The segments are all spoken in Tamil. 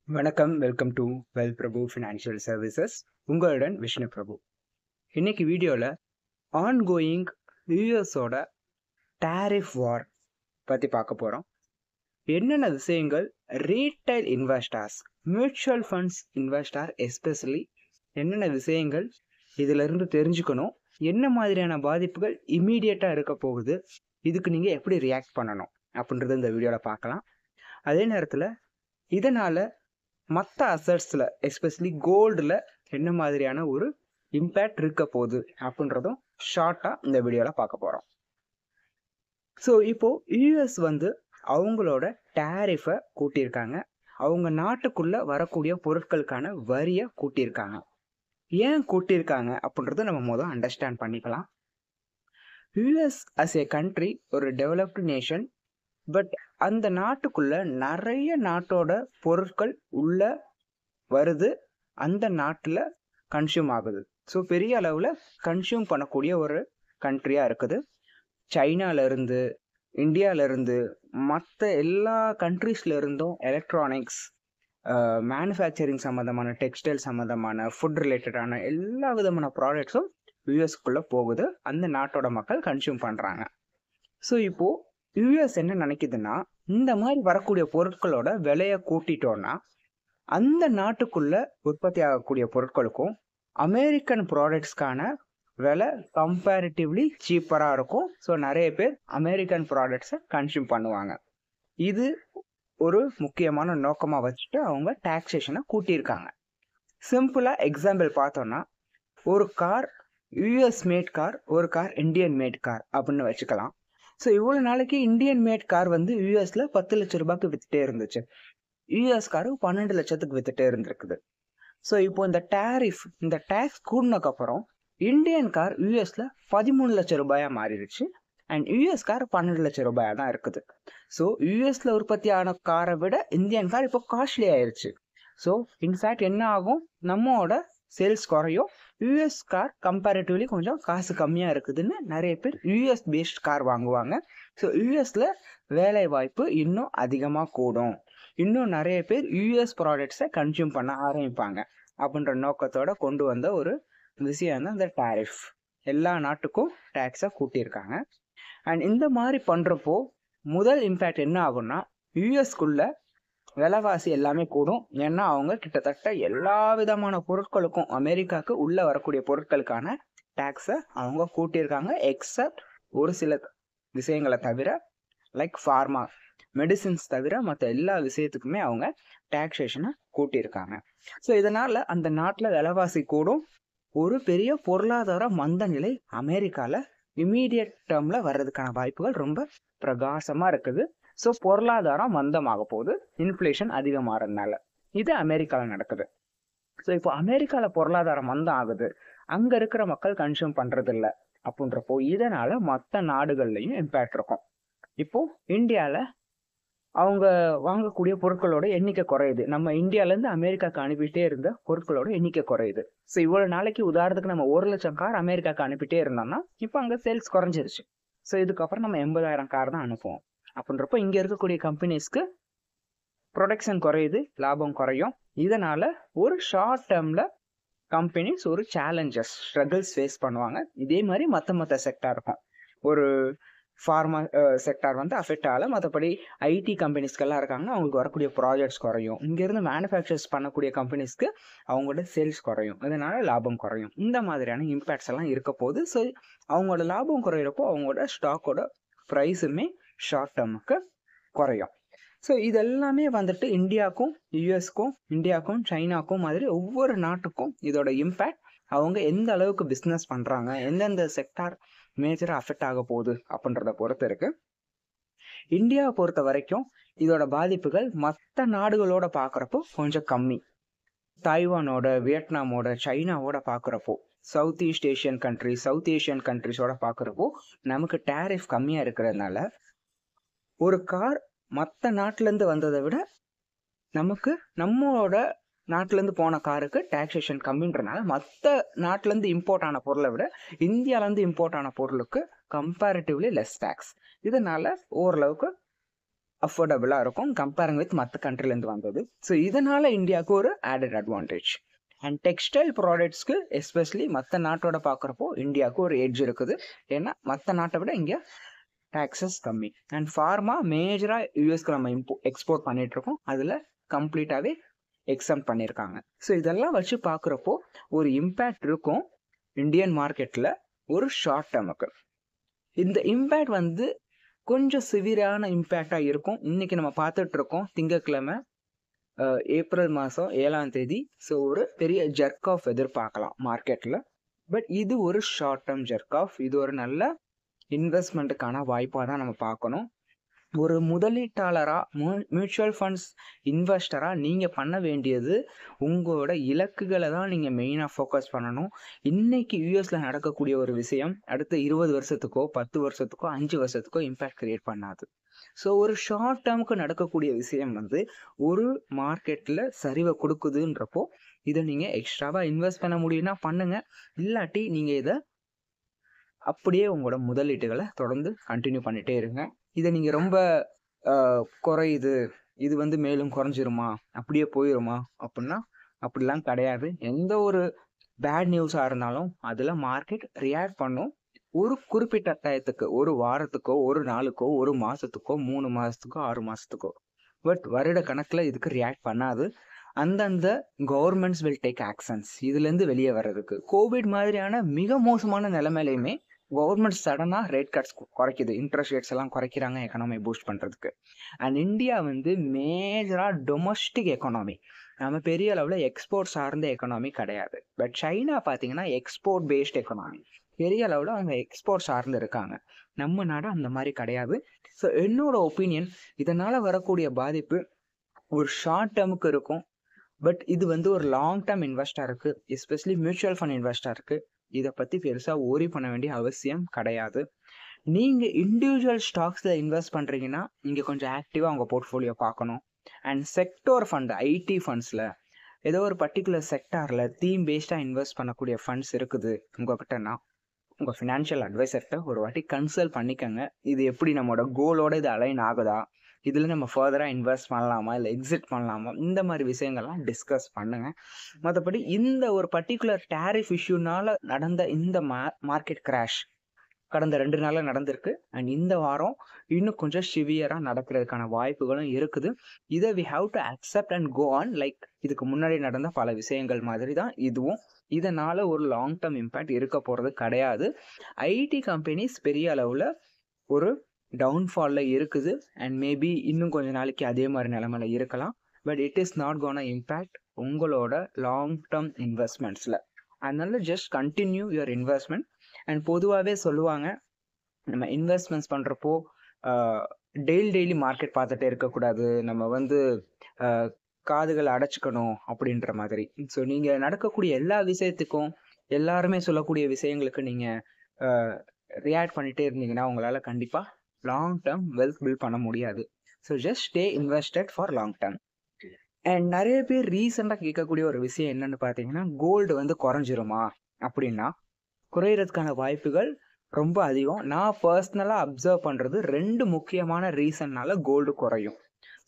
வணக்கம். Welcome to well Prabhu financial services. உங்களுடன் விஷ்ணு பிரபு. இன்னைக்கு வீடியோவில் ஆன்கோயிங் யூஎஸோட டேரிஃப் வார் பற்றி பார்க்க போகிறோம். என்னென்ன விஷயங்கள் retail investors, mutual funds investor especially என்னென்ன விஷயங்கள் இதிலிருந்து தெரிஞ்சுக்கணும், என்ன மாதிரியான பாதிப்புகள் இம்மீடியட்டாக இருக்க போகுது, இதுக்கு நீங்கள் எப்படி ரியாக்ட் பண்ணணும் அப்படின்றது இந்த வீடியோவில் பார்க்கலாம். அதே நேரத்தில் இதனால் மற்ற அசட்ஸில் எஸ்பெஷலி கோல்டில் என்ன மாதிரியான ஒரு இம்பேக்ட் இருக்க போகுது அப்படின்றதும் ஷார்ட்டாக இந்த வீடியோவில் பார்க்க போகிறோம். ஸோ இப்போது யூஎஸ் அவங்களோட டேரிஃபை கூட்டியிருக்காங்க. அவங்க நாட்டுக்குள்ளே வரக்கூடிய பொருட்களுக்கான வரியை கூட்டியிருக்காங்க. ஏன் கூட்டியிருக்காங்க அப்படின்றத நம்ம முதல் அண்டர்ஸ்டாண்ட் பண்ணிக்கலாம். யூஎஸ் அஸ் ஏ கண்ட்ரி ஒரு டெவலப்டு நேஷன். பட் அந்த நாட்டுக்குள்ள நிறைய நாட்டோட பொருட்கள் உள்ள வருது, அந்த நாட்டில் கன்சியூம் ஆகுது. ஸோ பெரிய அளவில் கன்சியூம் பண்ணக்கூடிய ஒரு கண்ட்ரியாக இருக்குது. சைனாலேருந்து, இந்தியாவிலேருந்து, மற்ற எல்லா கண்ட்ரீஸ்லேருந்தும் எலக்ட்ரானிக்ஸ், மேனுஃபேக்சரிங் சம்மந்தமான, டெக்ஸ்டைல் சம்மந்தமான, ஃபுட் ரிலேட்டடான எல்லா விதமான ப்ராடக்ட்ஸும் யூஎஸ்குள்ளே போகுது. அந்த நாட்டோட மக்கள் கன்சியூம் பண்ணுறாங்க. ஸோ இப்போது யூஎஸ் என்ன நினைக்குதுன்னா, இந்த மாதிரி வரக்கூடிய பொருட்களோட விலையை கூட்டிட்டோன்னா அந்த நாட்டுக்குள்ள உற்பத்தி ஆகக்கூடிய பொருட்களுக்கும் அமெரிக்கன் ப்ராடக்ட்ஸ்க்கான விலை கம்பேரிட்டிவ்லி சீப்பராக இருக்கும். ஸோ நிறைய பேர் அமெரிக்கன் ப்ராடக்ட்ஸை கன்சியூம் பண்ணுவாங்க. இது ஒரு முக்கியமான நோக்கமாக வச்சுட்டு அவங்க டாக்ஸேஷனை கூட்டியிருக்காங்க. சிம்பிளாக எக்ஸாம்பிள் பார்த்தோன்னா, ஒரு கார் யூஎஸ் மேட் கார், ஒரு கார் இந்தியன் மேட் கார் அப்படின்னு வச்சுக்கலாம். ஸோ இவ்வளோ நாளைக்கு இந்தியன் மேட் கார் யூஎஸில் 10 லட்சம் ரூபாய்க்கு வித்துட்டே இருந்துச்சு. யூஎஸ் காரு 12 லட்சத்துக்கு வித்துட்டே இருந்திருக்குது. ஸோ இப்போ இந்த டேக்ஸ் கூடினதுக்கப்புறம் இந்தியன் கார் யூஎஸில் 13 லட்சம் ரூபாயா மாறிடுச்சு. அண்ட் யூஎஸ் கார் 12 லட்சம் ரூபாயா தான் இருக்குது. ஸோ யூஎஸ்ல உற்பத்தி ஆன காரை விட இந்தியன் கார் இப்போ காஸ்ட்லி ஆயிடுச்சு. ஸோ இன்ஃபேக்ட் என்ன ஆகும், நம்மளோட சேல்ஸ் குறையும். யூஎஸ் கார் கம்பேரிட்டிவ்லி கொஞ்சம் காசு கம்மியாக இருக்குதுன்னு நிறைய பேர் யூஎஸ் பேஸ்ட் கார் வாங்குவாங்க. ஸோ யூஎஸில் வேலை வாய்ப்பு இன்னும் அதிகமாக கூடும். இன்னும் நிறைய பேர் யூஎஸ் ப்ராடக்ட்ஸை கன்சியூம் பண்ண ஆரம்பிப்பாங்க அப்படின்ற நோக்கத்தோட கொண்டு வந்த ஒரு விஷயம் தான் இந்த டேரிஃப். எல்லா நாட்டுக்கும் டேக்ஸை கூட்டியிருக்காங்க. அண்ட் இந்த மாதிரி பண்ணுறப்போ முதல் இம்பேக்ட் என்ன ஆகும்னா, யூஎஸ்குள்ள விலைவாசி எல்லாமே கூடும். ஏன்னா அவங்க கிட்டத்தட்ட எல்லா விதமான பொருட்களுக்கும் அமெரிக்காவுக்கு உள்ளே வரக்கூடிய பொருட்களுக்கான டேக்ஸை அவங்க கூட்டியிருக்காங்க. எக்ஸப்ட் ஒரு சில விஷயங்களை தவிர, லைக் ஃபார்மா மெடிசின்ஸ் தவிர மற்ற எல்லா விஷயத்துக்குமே அவங்க டாக்ஸேஷனை கூட்டியிருக்காங்க. ஸோ இதனால் அந்த நாட்டில் விலைவாசி கூடும். ஒரு பெரிய பொருளாதார மந்த நிலை அமெரிக்காவில் இம்மீடியட் டேர்மில் வர்றதுக்கான வாய்ப்புகள் ரொம்ப பிரகாசமாக இருக்குது. ஸோ பொருளாதாரம் மந்தமாக போகுது, இன்ஃப்ளேஷன் அதிகமாகறதுனால. இது அமெரிக்காவில் நடக்குது. ஸோ இப்போ அமெரிக்காவில் பொருளாதாரம் மந்தம் ஆகுது, அங்கே இருக்கிற மக்கள் கன்சியூம் பண்ணுறதில்ல அப்படின்றப்போ இதனால் மற்ற நாடுகள்லையும் இம்பேக்ட் இருக்கும். இப்போது இந்தியாவில் அவங்க வாங்கக்கூடிய பொருட்களோட எண்ணிக்கை குறையுது. நம்ம இந்தியாவிலேருந்து அமெரிக்காவுக்கு அனுப்பிட்டே இருந்த பொருட்களோட எண்ணிக்கை குறையுது. ஸோ இவ்வளோ நாளைக்கு உதாரணத்துக்கு நம்ம 1 லட்சம் கார் அமெரிக்காவுக்கு அனுப்பிட்டே இருந்தோம்னா இப்போ அங்கே சேல்ஸ் குறைஞ்சிருச்சு. ஸோ இதுக்கப்புறம் நம்ம 80,000 கார் தான் அனுப்புவோம். அப்படின்றப்போ இங்கே இருக்கக்கூடிய கம்பெனிஸ்க்கு ப்ரொடக்ஷன் குறையுது, லாபம் குறையும். இதனால் ஒரு ஷார்ட் டேர்மில் கம்பெனிஸ் ஒரு ஸ்ட்ரகிள்ஸ் ஃபேஸ் பண்ணுவாங்க. இதே மாதிரி மற்ற செக்டார் இருக்கும். ஒரு ஃபார்மா செக்டார் அஃபெக்ட் ஆகலை, மற்றபடி ஐடி கம்பெனிஸ்க்கெல்லாம் இருக்காங்க, அவங்களுக்கு வரக்கூடிய ப்ராஜெக்ட்ஸ் குறையும். இங்கேருந்து மேனுஃபேக்சர்ஸ் பண்ணக்கூடிய கம்பெனிஸ்க்கு அவங்களோட சேல்ஸ் குறையும், இதனால் லாபம் குறையும். இந்த மாதிரியான இம்பேக்ட்ஸ் எல்லாம் இருக்க போது. ஸோ அவங்களோட லாபம் குறையிறப்போ அவங்களோட ஸ்டாக்கோட ப்ரைஸுமே ஷார்ட் டேர்முக்கு குறையும். ஸோ இதெல்லாமே இந்தியாவுக்கும் யூஎஸ்க்கும், இந்தியாவுக்கும் சைனாக்கும் மாதிரி ஒவ்வொரு நாட்டுக்கும் இதோட இம்பேக்ட், அவங்க எந்த அளவுக்கு பிஸ்னஸ் பண்ணுறாங்க, எந்தெந்த செக்டார் மேஜராக அஃபெக்ட் ஆக போகுது அப்படின்றத பொறுத்து இருக்கு. இந்தியாவை பொறுத்த வரைக்கும் இதோட பாதிப்புகள் மற்ற நாடுகளோட பார்க்குறப்போ கொஞ்சம் கம்மி. தாய்வானோட, வியட்நாமோட, சைனாவோட பார்க்குறப்போ, சவுத் ஏஷியன் கண்ட்ரிஸோட பார்க்குறப்போ நமக்கு டேரிஃப் கம்மியாக இருக்கிறதுனால ஒரு கார் மற்ற நாட்டிலேருந்து வந்ததை விட நமக்கு நம்மளோட நாட்டிலேருந்து போன காருக்கு டாக்ஸேஷன் கம்மின்றனால மற்ற நாட்டிலேருந்து இம்போர்ட் ஆன பொருளை விட இந்தியாவிலேருந்து இம்போர்ட் ஆன பொருளுக்கு கம்பேரிட்டிவ்லி லெஸ் டேக்ஸ். இதனால் ஓரளவுக்கு அஃபோர்டபுளாக இருக்கும் கம்பேரிங் வித் மற்ற கண்ட்ரிலேருந்து வந்தது. ஸோ இதனால் இந்தியாவுக்கு ஒரு ஆடட் அட்வான்டேஜ். அண்ட் டெக்ஸ்டைல் ப்ராடக்ட்ஸ்க்கு எஸ்பெஷலி மற்ற நாட்டோட பார்க்குறப்போ இந்தியாவுக்கு ஒரு எட்ஜ் இருக்குது. ஏன்னா மற்ற நாட்டை விட இங்கே டாக்ஸஸ் கம்மி. அண்ட் ஃபார்மா மேஜராக யூஎஸ்க்கு நம்ம எக்ஸ்போர்ட் பண்ணிகிட்ருக்கோம். அதில் கம்ப்ளீட்டாகவே எக்ஸம்ட் பண்ணியிருக்காங்க. ஸோ இதெல்லாம் வச்சு பார்க்குறப்போ ஒரு இம்பேக்ட் இருக்கும் இந்தியன் மார்க்கெட்டில் ஒரு ஷார்ட் டேர்முக்கு. இந்த இம்பேக்ட் வந்து கொஞ்சம் சிவியரான இம்பேக்டாக இருக்கும். இன்றைக்கி நம்ம பார்த்துட்ருக்கோம் திங்கட்கிழமை ஏப்ரல் மாதம் 7ஆம் தேதி. ஸோ ஒரு பெரிய ஜர்க் ஆஃப் எதிர்பார்க்கலாம் மார்க்கெட்டில். பட் இது ஒரு ஷார்ட் டேர்ம் ஜர்க் ஆஃப். இது ஒரு நல்ல இன்வெஸ்ட்மெண்ட்டுக்கான வாய்ப்பாக தான் நம்ம பார்க்கணும். ஒரு முதலீட்டாளராக மியூச்சுவல் ஃபண்ட்ஸ் இன்வெஸ்டராக நீங்கள் பண்ண வேண்டியது உங்களோட இலக்குகளை தான் நீங்கள் மெயினாக ஃபோக்கஸ் பண்ணணும். இன்றைக்கி யூஎஸில் நடக்கக்கூடிய ஒரு விஷயம் அடுத்த 20 வருஷத்துக்கோ 10 வருஷத்துக்கோ 5 வருஷத்துக்கோ இம்பேக்ட் கிரியேட் பண்ணாது. ஸோ ஒரு ஷார்ட் டேர்முக்கு நடக்கக்கூடிய விஷயம் வந்து ஒரு மார்க்கெட்டில் சரிவை கொடுக்குதுன்றப்போ இதை நீங்கள் எக்ஸ்ட்ராவாக இன்வெஸ்ட் பண்ண முடியும்னா பண்ணுங்கள். இல்லாட்டி நீங்கள் இதை அப்படியே உங்களோட முதலீட்டுகளை தொடர்ந்து கண்டினியூ பண்ணிகிட்டே இருங்க. இதை நீங்கள் ரொம்ப குறையுது, இது வந்து மேலும் குறைஞ்சிருமா, அப்படியே போயிடுமா அப்படின்னா அப்படிலாம் கிடையாது. எந்த ஒரு பேட் நியூஸாக இருந்தாலும் அதில் மார்க்கெட் ரியாக்ட் பண்ணும். ஒரு குறிப்பிட்ட டயத்துக்கு, ஒரு வாரத்துக்கோ, ஒரு நாளுக்கோ, ஒரு மாதத்துக்கோ, 3 மாதத்துக்கோ, 6 மாதத்துக்கோ. பட் வருட கணக்கில் இதுக்கு ரியாக்ட் பண்ணாது. அந்தந்த கவர்மெண்ட்ஸ் வில் டேக் ஆக்ஷன்ஸ் இதுலேருந்து வெளியே வர்றதுக்கு. கோவிட் மாதிரியான மிக மோசமான நிலைமையிலையுமே கவர்மெண்ட் சடனாக ரேட் கட்ஸ் குறைக்குது, இன்ட்ரெஸ்ட் ரேட்ஸ் எல்லாம் குறைக்கிறாங்க எக்கனாமி பூஸ்ட் பண்ணுறதுக்கு. அண்ட் இந்தியா வந்து மேஜராக டொமஸ்டிக் எக்கனாமி, நம்ம பெரிய அளவில் எக்ஸ்போர்ட் சார்ந்த எக்கனாமி கிடையாது. பட் சைனா பார்த்தீங்கன்னா எக்ஸ்போர்ட் பேஸ்ட் எக்கனாமி, பெரிய அளவில் அவங்க எக்ஸ்போர்ட் சார்ந்து இருக்காங்க. நம்ம நாடு அந்த மாதிரி கிடையாது. ஸோ என்னோட ஒப்பீனியன், இதனால் வரக்கூடிய பாதிப்பு ஒரு ஷார்ட் டேர்முக்கு இருக்கும். பட் இது வந்து ஒரு லாங் டேர்ம் இன்வெஸ்டருக்கு, எஸ்பெஷலி மியூச்சுவல் ஃபண்ட் இன்வெஸ்டருக்கு இதை பற்றி பெருசாக ஓரி பண்ண வேண்டிய அவசியம் கிடையாது. நீங்கள் இண்டிவிஜுவல் ஸ்டாக்ஸில் இன்வெஸ்ட் பண்ணுறீங்கன்னா நீங்கள் கொஞ்சம் ஆக்டிவாக உங்கள் போர்ட்ஃபோலியோ பார்க்கணும். அண்ட் செக்டோர் ஃபண்டு, ஐடி ஃபண்ட்ஸில் ஏதோ ஒரு பர்டிகுலர் செக்டாரில் தீம் பேஸ்டாக இன்வெஸ்ட் பண்ணக்கூடிய ஃபண்ட்ஸ் இருக்குது உங்கள்கிட்டனா உங்கள் ஃபினான்ஷியல் அட்வைசர்கிட்ட ஒரு வாட்டி கன்சல்ட் பண்ணிக்கோங்க. இது எப்படி நம்மளோட கோலோட இது அலைன் ஆகுதா, இதில் நம்ம ஃபர்தராக இன்வெஸ்ட் பண்ணலாமா இல்லை எக்ஸிட் பண்ணலாமா, இந்த மாதிரி விஷயங்கள்லாம் டிஸ்கஸ் பண்ணுங்கள். மற்றபடி இந்த ஒரு பர்டிகுலர் டேரிஃப் இஷ்யூனால் நடந்த இந்த மார்க்கெட் கிராஷ் கடந்த 2 நாளில் நடந்திருக்கு. அண்ட் இந்த வாரம் இன்னும் கொஞ்சம் சிவியராக நடக்கிறதுக்கான வாய்ப்புகளும் இருக்குது. இதை we have to accept and go on. Like இதுக்கு முன்னாடி நடந்த பல விஷயங்கள் மாதிரி தான் இதுவும். இதனால் ஒரு லாங் டேர்ம் இம்பேக்ட் இருக்க போகிறது கிடையாது. ஐடி கம்பெனிஸ் பெரிய அளவில் ஒரு டவுன்ஃபாலில் இருக்குது. அண்ட் மேபி இன்னும் கொஞ்ச நாளைக்கு அதே மாதிரி நிலைமையில் இருக்கலாம். But it is not gonna impact உங்களோட லாங் டேர்ம் இன்வெஸ்ட்மெண்ட்ஸில். அதனால just continue your investment. And பொதுவாகவே சொல்லுவாங்க, நம்ம இன்வெஸ்ட்மெண்ட்ஸ் பண்ணுறப்போ டெய்லி மார்க்கெட் பார்த்துட்டே இருக்கக்கூடாது, நம்ம வந்து காதுகளை அடைச்சிக்கணும் அப்படின்ற மாதிரி. ஸோ நீங்கள் நடக்கக்கூடிய எல்லா விஷயத்துக்கும், எல்லாருமே சொல்லக்கூடிய விஷயங்களுக்கு நீங்கள் ரியாக்ட் பண்ணிகிட்டே இருந்தீங்கன்னா உங்களால் கண்டிப்பாக லாங் டேர்ம் வெல்த் பில்ட் பண்ண முடியாது. So just stay invested for long term. And நிறைய பேர் ரீசெண்டாக கேட்கக்கூடிய ஒரு விஷயம் என்னென்னு பார்த்தீங்கன்னா, கோல்டு வந்து குறைஞ்சிருமா அப்படின்னா குறையிறதுக்கான வாய்ப்புகள் ரொம்ப அதிகம். நான் பர்சனலாக அப்சர்வ் பண்ணுறது 2 முக்கியமான ரீசன்னால கோல்டு குறையும்.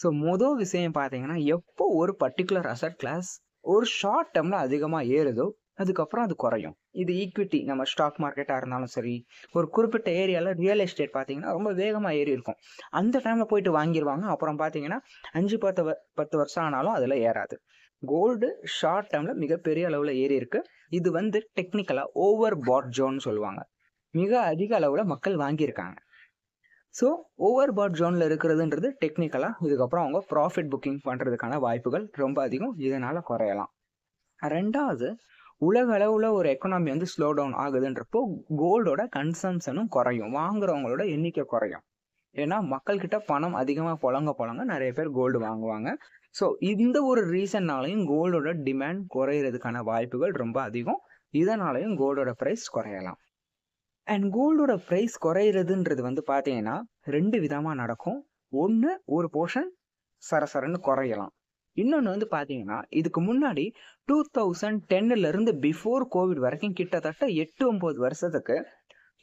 ஸோ மொதல் விஷயம் பார்த்தீங்கன்னா, எப்போ ஒரு பர்டிகுலர் அசட் கிளாஸ் ஒரு ஷார்ட் டேர்மில் அதிகமாக ஏறுதோ அதுக்கப்புறம் அது குறையும். இது ஈக்விட்டி, நம்ம ஸ்டாக் மார்க்கெட்டாக இருந்தாலும் சரி, ஒரு குறிப்பிட்ட ஏரியாவில் ரியல் எஸ்டேட் பார்த்தீங்கன்னா ரொம்ப வேகமாக ஏறி இருக்கும். அந்த டைமில் போயிட்டு வாங்கிடுவாங்க. அப்புறம் பார்த்தீங்கன்னா 5-10 வருஷம் ஆனாலும் அதில் ஏறாது. கோல்டு ஷார்ட் டேர்மில் மிகப்பெரிய அளவில் ஏறி இருக்கு. இது வந்து டெக்னிக்கலாக ஓவர் பாட் ஜோன் சொல்லுவாங்க. மிக அதிக அளவில் மக்கள் வாங்கியிருக்காங்க. ஸோ ஓவர் பாட் ஜோனில் இருக்கிறதுன்றது டெக்னிக்கலாக இதுக்கப்புறம் அவங்க ப்ராஃபிட் புக்கிங் பண்ணுறதுக்கான வாய்ப்புகள் ரொம்ப அதிகம். இதனால் குறையலாம். 2வது, உலக அளவில் ஒரு எக்கனாமி வந்து ஸ்லோ டவுன் ஆகுதுன்றப்போ கோல்டோட கன்சம்ஷனும் குறையும், வாங்குறவங்களோட எண்ணிக்கை குறையும். ஏன்னா மக்கள்கிட்ட பணம் அதிகமாக புழங்க நிறைய பேர் கோல்டு வாங்குவாங்க. ஸோ இந்த ஒரு ரீசன்னாலையும் கோல்டோட டிமாண்ட் குறையிறதுக்கான வாய்ப்புகள் ரொம்ப அதிகம். இதனாலையும் கோல்டோட ப்ரைஸ் குறையலாம். அண்ட் கோல்டோட ப்ரைஸ் குறையிறதுன்றது வந்து பார்த்தீங்கன்னா 2 விதமாக நடக்கும். ஒன்று, ஒரு போர்ஷன் சரசரன்னு குறையலாம். இன்னொன்று வந்து பார்த்தீங்கன்னா, இதுக்கு முன்னாடி 2010 பிஃபோர் கோவிட் வரைக்கும் கிட்டத்தட்ட 8-9 வருஷத்துக்கு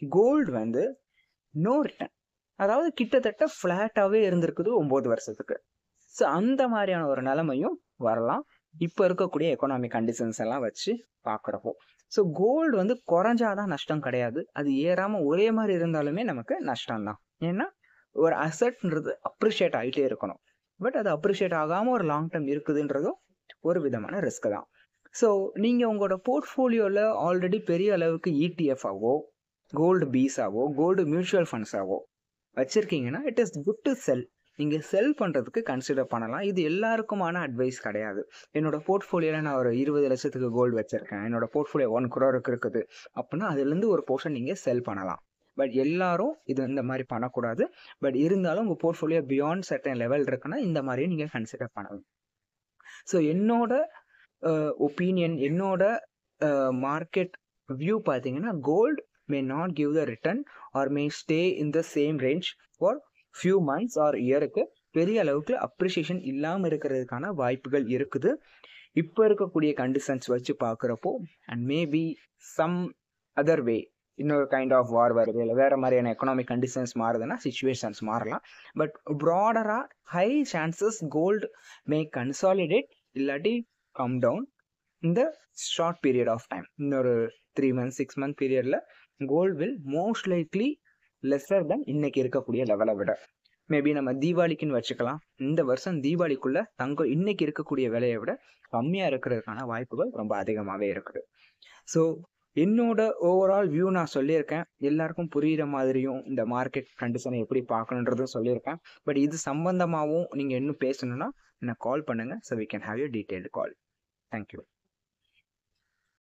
கோல்டு வந்து நோ ரிட்டர்ன், அதாவது கிட்டத்தட்ட ஃப்ளாட்டாகவே இருந்திருக்குது 9 வருஷத்துக்கு. ஸோ அந்த மாதிரியான ஒரு நிலைமையும் வரலாம் இப்போ இருக்கக்கூடிய எக்கனாமிக் கண்டிஷன்ஸ் எல்லாம் வச்சு பார்க்குறப்போ. ஸோ கோல்டு வந்து குறைஞ்சாதான் நஷ்டம் கிடையாது, அது ஏறாமல் ஒரே மாதிரி இருந்தாலுமே நமக்கு நஷ்டம் தான். ஏன்னா ஒரு அசட்ன்றது அப்ரிஷியேட் ஆகிட்டே இருக்கணும், பட் அது அப்ரிஷியேட் ஆகாமல் ஒரு லாங் டேர்ம் இருக்குதுன்றதும் ஒரு விதமான ரிஸ்க் தான். ஸோ நீங்கள் உங்களோட போர்ட்ஃபோலியோவில் ஆல்ரெடி பெரிய அளவுக்கு ETF ஆவோ கோல்டு பீஸாவோ கோல்டு மியூச்சுவல் ஃபண்ட்ஸாவோ வச்சுருக்கீங்கன்னா it is good to sell. நீங்கள் செல் பண்ணுறதுக்கு கன்சிடர் பண்ணலாம். இது எல்லாருக்குமான அட்வைஸ் கிடையாது. என்னோட போர்ட்ஃபோலியோவில் நான் ஒரு 20 லட்சத்துக்கு கோல்டு வச்சுருக்கேன், என்னோட போர்ட்ஃபோலியோ 1 crore இருக்குது அப்படின்னா அதுலேருந்து ஒரு போர்ஷன் நீங்கள் செல் பண்ணலாம். பட் எல்லாரும் இது இந்த மாதிரி பண்ணக்கூடாது. பட் இருந்தாலும் உங்கள் போர்ட்ஃபோலியோ பியாண்ட் சர்டன் லெவல் இருக்குன்னா இந்த மாதிரியும் நீங்கள் கன்சிடர் பண்ணலாம். ஸோ என்னோட ஒப்பீனியன், என்னோட மார்க்கெட் வியூ பார்த்தீங்கன்னா gold may not give the return or may stay in the same range for few months or இயருக்கு பெரிய அளவுக்கு அப்ரிசியேஷன் இல்லாமல் இருக்கிறதுக்கான வாய்ப்புகள் இருக்குது இப்போ இருக்கக்கூடிய கண்டிஷன்ஸ் வச்சு பார்க்குறப்போ. And maybe some other way இன்னொரு கைண்ட் ஆஃப் வார் வருது, இல்லை வேறு மாதிரியான எக்கனாமிக் கண்டிஷன்ஸ் மாறுதுன்னா சிச்சுவேஷன்ஸ் மாறலாம். பட் ப்ராடராக high chances gold may consolidate இல்லாட்டி கம் டவுன் இந்த ஷார்ட் பீரியட் ஆஃப் டைம். இன்னொரு 3 months 6 month பீரியடில் gold will most likely lesser than இன்னைக்கு இருக்கக்கூடிய லெவலை விட. மேபி நம்ம தீபாவளிக்குன்னு வச்சுக்கலாம், இந்த வருஷம் தீபாவளிக்குள்ள தங்கம் இன்னைக்கு இருக்கக்கூடிய விலையை விட கம்மியாக இருக்கிறதுக்கான வாய்ப்புகள் ரொம்ப அதிகமாகவே இருக்குது. ஸோ என்னோட ஓவரால் வியூ நான் சொல்லியிருக்கேன், எல்லாருக்கும் புரிகிற மாதிரியும் இந்த மார்க்கெட் கண்டிஷனை எப்படி பார்க்கணுன்றதும் சொல்லியிருக்கேன். பட் இது சம்பந்தமாகவும் நீங்கள் இன்னும் பேசணுன்னா என்னை கால் பண்ணுங்கள். So we can have you detailed call. Thank you.